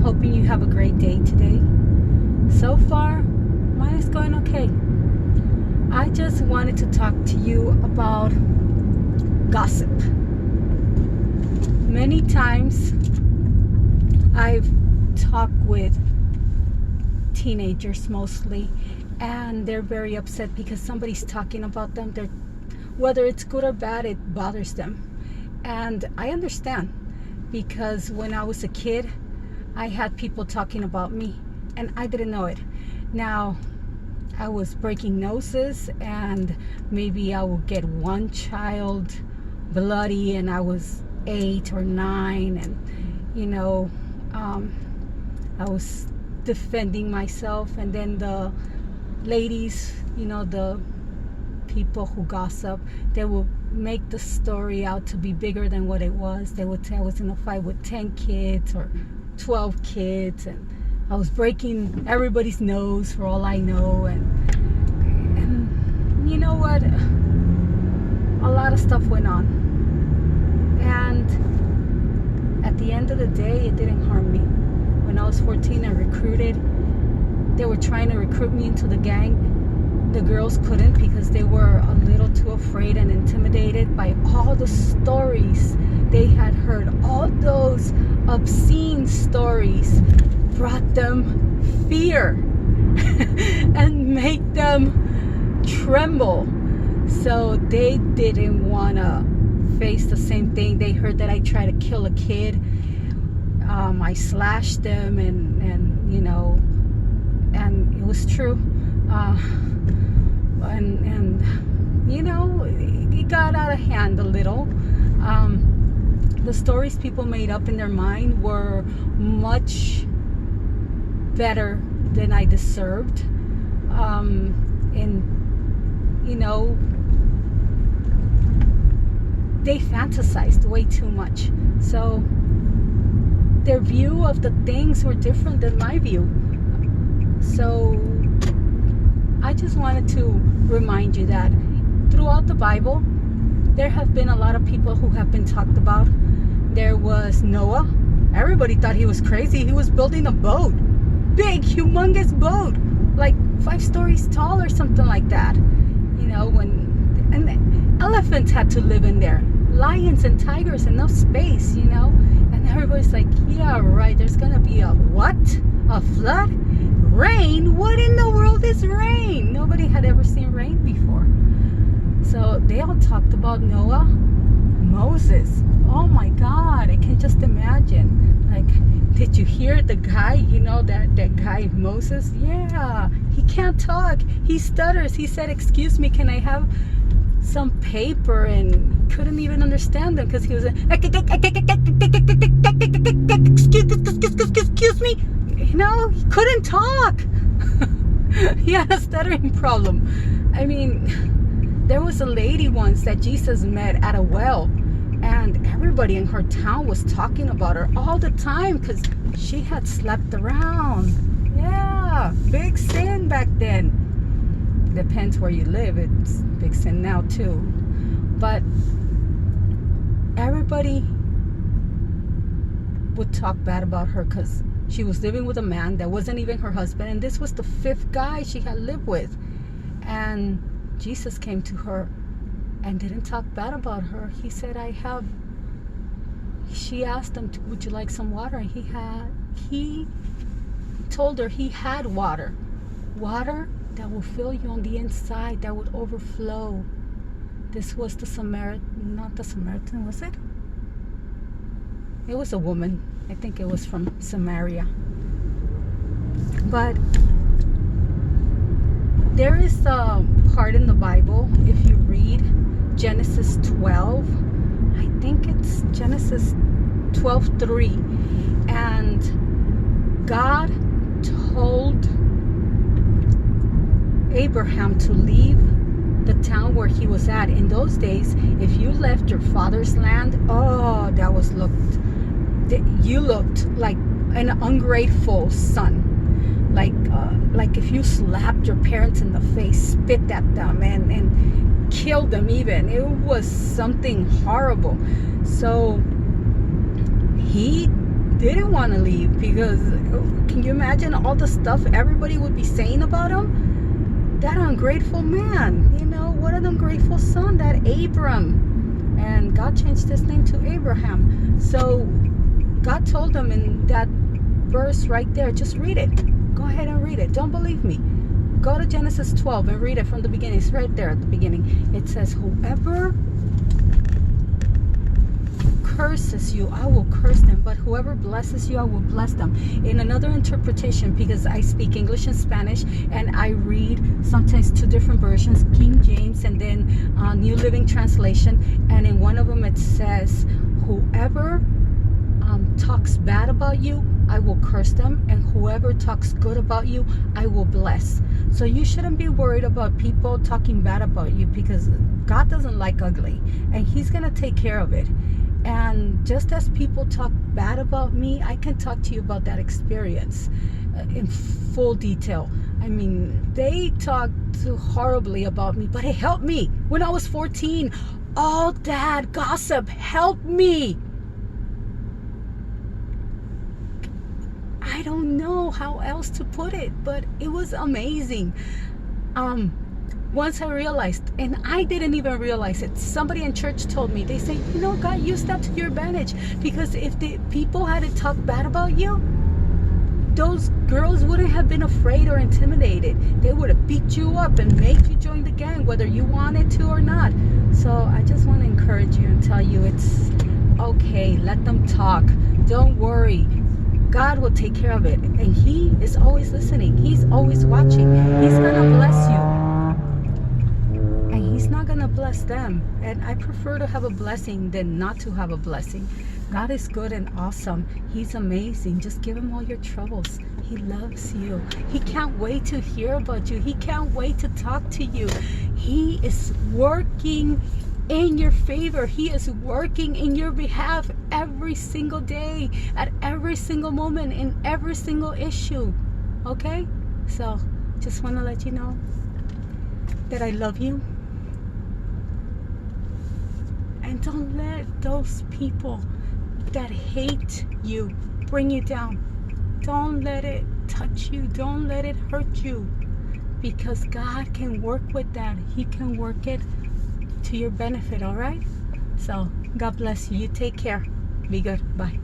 hoping you have a great day today. So far, mine is going okay. I just wanted to talk to you about gossip. Many times I've talked with teenagers mostly, and they're very upset because somebody's talking about them. Whether it's good or bad, it bothers them. And I understand, because when I was a kid, I had people talking about me and I didn't know it. Now, I was breaking noses, and maybe I would get one child bloody, and I was 8 or 9, and I was defending myself. And then the ladies, the people who gossip, they will make the story out to be bigger than what it was. They would say I was in a fight with 10 kids or 12 kids, and I was breaking everybody's nose for all I know. And you know what? A lot of stuff went on. And at the end of the day, it didn't harm me. When I was 14 and recruited, they were trying to recruit me into the gang. The girls couldn't because they were a little too afraid and intimidated by all the stories they had heard. All those obscene stories brought them fear and made them tremble. So they didn't want to face the same thing. They heard that I tried to kill a kid. I slashed them, and it was true. It got out of hand a little. The stories people made up in their mind were much better than I deserved. They fantasized way too much. So their view of the things were different than my view. So I just wanted to remind you that throughout the Bible, there have been a lot of people who have been talked about. There was Noah. Everybody thought he was crazy. He was building a boat. Big, humongous boat. Like 5 stories tall or something like that. And the elephants had to live in there. Lions and tigers, enough space, And everybody's like, yeah, right, there's going to be a what? A flood? Rain? What in the world is rain? Nobody had ever seen rain before. So they all talked about Noah. Moses. Oh my God, I can just imagine. Like, did you hear the guy, that guy Moses? Yeah, he can't talk. He stutters. He said, excuse me, can I have some paper? And couldn't even understand them because he was excuse me. He couldn't talk. He had a stuttering problem. I mean, there was a lady once that Jesus met at a well, and everybody in her town was talking about her all the time because she had slept around. Yeah, big sin back then. Depends where you live. It's big sin now too. But everybody would talk bad about her because she was living with a man that wasn't even her husband, and this was the 5th guy she had lived with. And Jesus came to her and didn't talk bad about her. He said, she asked him, would you like some water? And he told her he had water that will fill you on the inside, that would overflow. This was not the Samaritan, was it? It was a woman. I think it was from Samaria. But there is a part in the Bible, if you read Genesis 12, I think it's Genesis 12:3, and God told Abraham to leave the town where he was at. In those days, if you left your father's land, you looked like an ungrateful son. Like if you slapped your parents in the face, spit at them, and killed them even. It was something horrible. So he didn't want to leave, because can you imagine all the stuff everybody would be saying about him? That ungrateful man, what an ungrateful son, that Abram. And God changed his name to Abraham. So God told him in that verse right there, just read it. Go ahead and read it. Don't believe me. Go to Genesis 12 and read it from the beginning. It's right there at the beginning. It says, whoever curses you, I will curse them, but whoever blesses you, I will bless them. In another interpretation, because I speak English and Spanish, and I read sometimes two different versions, King James and then New Living Translation, and in one of them it says, whoever talks bad about you, I will curse them, and whoever talks good about you, I will bless. So you shouldn't be worried about people talking bad about you, because God doesn't like ugly, and He's gonna take care of it. And just as people talk bad about me, I can talk to you about that experience in full detail. I mean, they talked horribly about me, but it helped me. When I was 14, all that gossip helped me. I don't know how else to put it, but it was amazing. Once I realized, and I didn't even realize it, somebody in church told me, they say, God used that to your advantage, because if the people had to talk bad about you, those girls wouldn't have been afraid or intimidated. They would have beat you up and made you join the gang, whether you wanted to or not. So I just want to encourage you and tell you it's okay. Let them talk. Don't worry. God will take care of it. And He is always listening. He's always watching. He's going to bless you. And He's not going to bless them. And I prefer to have a blessing than not to have a blessing. God is good and awesome. He's amazing. Just give Him all your troubles. He loves you. He can't wait to hear about you. He can't wait to talk to you. He is working in your favor. He is working in your behalf every single day, at every single moment, in every single issue. Okay? So, just want to let you know that I love you. And don't let those people that hate you bring you down. Don't let it touch you. Don't let it hurt you. Because God can work with that. He can work it to your benefit, all right? So, God bless you. You take care. Be good. Bye.